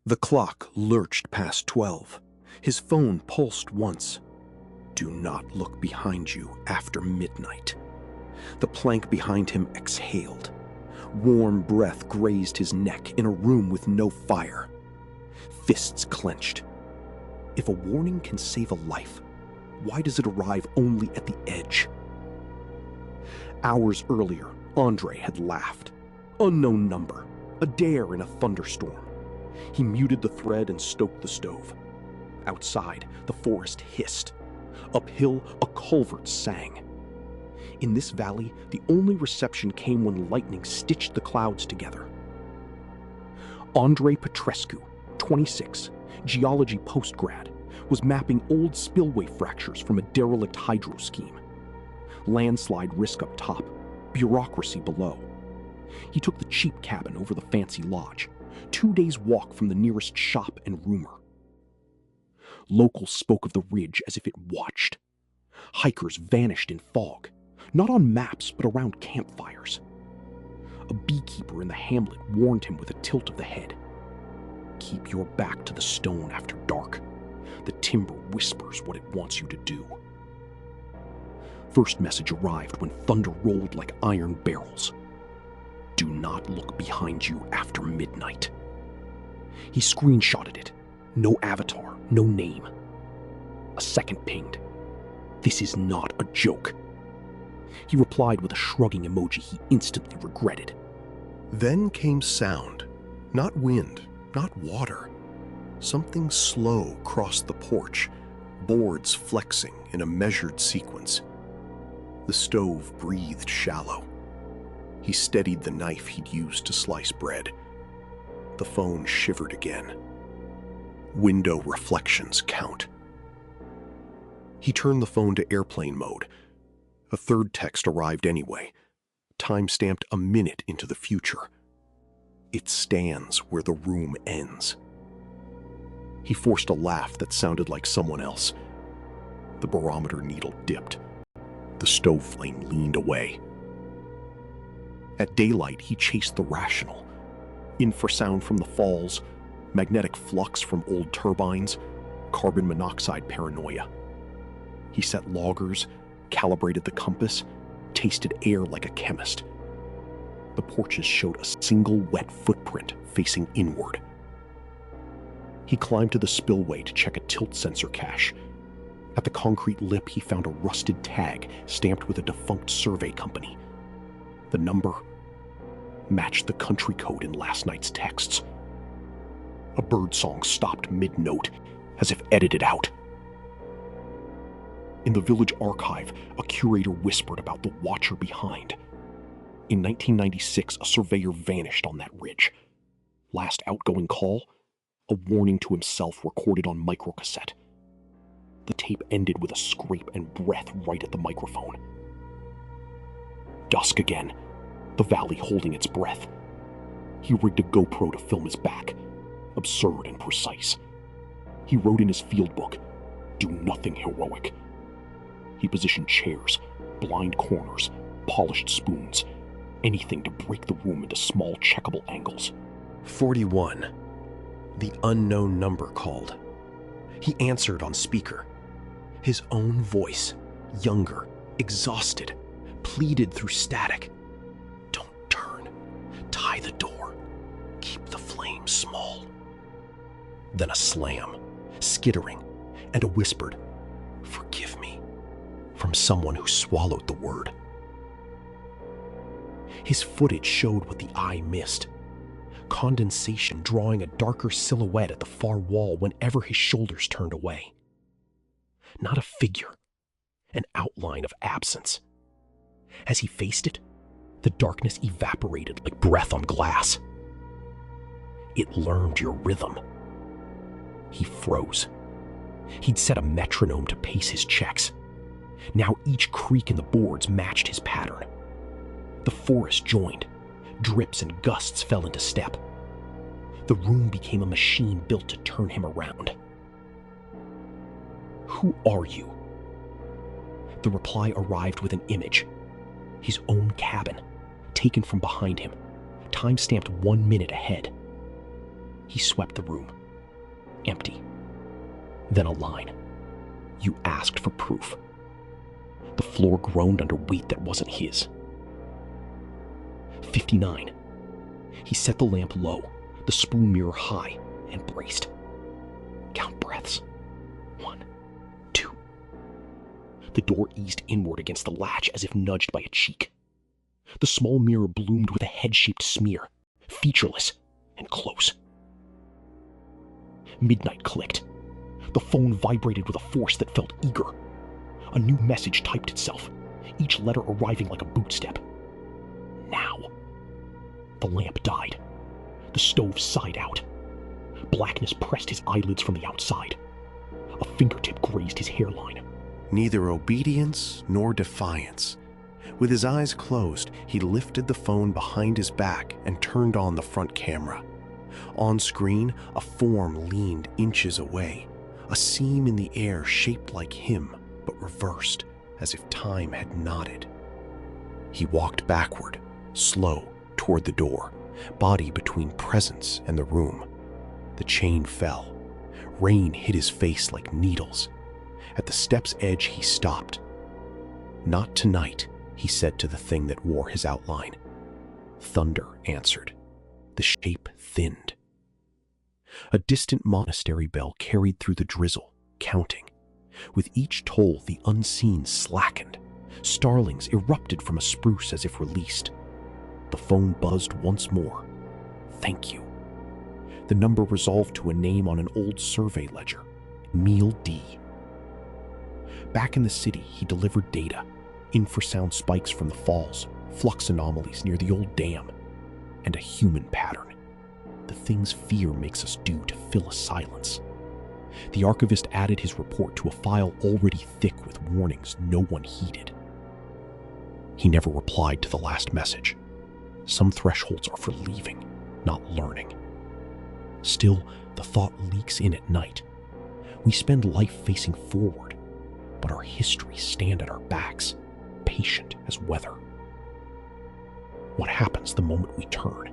The clock lurched past 12. His phone pulsed once. Do not look behind you after midnight. The plank behind him exhaled. Warm breath grazed his neck in a room with no fire. Fists clenched. If a warning can save a life, why does it arrive only at the edge? Hours earlier, Andre had laughed. Unknown number, a dare in a thunderstorm. He muted the thread and stoked the stove. Outside, the forest hissed. Uphill, a culvert sang. In this valley, the only reception came when lightning stitched the clouds together. Andre Petrescu, 26, geology postgrad, was mapping old spillway fractures from a derelict hydro scheme. Landslide risk up top, bureaucracy below. He took the cheap cabin over the fancy lodge, 2 days' walk from the nearest shop and roomer. Locals spoke of the ridge as if it watched. Hikers vanished in fog, not on maps but around campfires. A beekeeper in the hamlet warned him with a tilt of the head. Keep your back to the stone after dark. The timber whispers what it wants you to do. First message arrived when thunder rolled like iron barrels. Do not look behind you after midnight. He screenshotted it. No avatar, no name. A second pinged. This is not a joke. He replied with a shrugging emoji he instantly regretted. Then came sound. Not wind, not water. Something slow crossed the porch, boards flexing in a measured sequence. The stove breathed shallow. He steadied the knife he'd used to slice bread. The phone shivered again. Window reflections count. He turned the phone to airplane mode. A third text arrived anyway, time-stamped a minute into the future. It stands where the room ends. He forced a laugh that sounded like someone else. The barometer needle dipped. The stove flame leaned away. At daylight, he chased the rational. Infrasound from the falls, magnetic flux from old turbines, carbon monoxide paranoia. He set loggers, calibrated the compass, tasted air like a chemist. The porches showed a single wet footprint facing inward. He climbed to the spillway to check a tilt sensor cache. At the concrete lip, he found a rusted tag stamped with a defunct survey company. The number matched the country code in last night's texts. A birdsong stopped mid-note, as if edited out. In the village archive, a curator whispered about the watcher behind. In 1996, a surveyor vanished on that ridge. Last outgoing call, a warning to himself recorded on microcassette. The tape ended with a scrape and breath right at the microphone. Dusk again, the valley holding its breath. He rigged a GoPro to film his back, absurd and precise. He wrote in his field book, "Do nothing heroic." He positioned chairs, blind corners, polished spoons, anything to break the room into small checkable angles. 41. The unknown number called. He answered on speaker. His own voice, younger, exhausted, pleaded through static. Don't turn. Tie the door. Keep the flame small. Then a slam, skittering, and a whispered, "Forgive me," from someone who swallowed the word. His footage showed what the eye missed. Condensation drawing a darker silhouette at the far wall whenever his shoulders turned away. Not a figure, an outline of absence. As he faced it, the darkness evaporated like breath on glass. It learned your rhythm. He froze. He'd set a metronome to pace his checks. Now each creak in the boards matched his pattern. The forest joined. Drips and gusts fell into step. The room became a machine built to turn him around. Who are you? The reply arrived with an image. His own cabin, taken from behind him, time-stamped 1 minute ahead. He swept the room. Empty. Then a line. You asked for proof. The floor groaned under weight that wasn't his. 59. He set the lamp low, the spoon mirror high, and braced. Count breaths. 1, 2. The door eased inward against the latch as if nudged by a cheek. The small mirror bloomed with a head-shaped smear, featureless and close. Midnight clicked. The phone vibrated with a force that felt eager. A new message typed itself, each letter arriving like a bootstep. Now. The lamp died. The stove sighed out. Blackness pressed his eyelids from the outside. A fingertip grazed his hairline. Neither obedience nor defiance. With his eyes closed, he lifted the phone behind his back and turned on the front camera. On screen, a form leaned inches away, a seam in the air shaped like him, but reversed, as if time had nodded. He walked backward, slow, toward the door, body between presence and the room. The chain fell. Rain hit his face like needles. At the step's edge, he stopped. Not tonight, he said to the thing that wore his outline. Thunder answered. The shape thinned. A distant monastery bell carried through the drizzle, counting. With each toll, the unseen slackened. Starlings erupted from a spruce as if released. The phone buzzed once more. Thank you. The number resolved to a name on an old survey ledger. Emil D. Back in the city, he delivered data. Infrasound spikes from the falls, flux anomalies near the old dam, and a human pattern. The things fear makes us do to fill a silence. The archivist added his report to a file already thick with warnings no one heeded. He never replied to the last message. Some thresholds are for leaving, not learning. Still, the thought leaks in at night. We spend life facing forward, but our histories stand at our backs, patient as weather. What happens the moment we turn?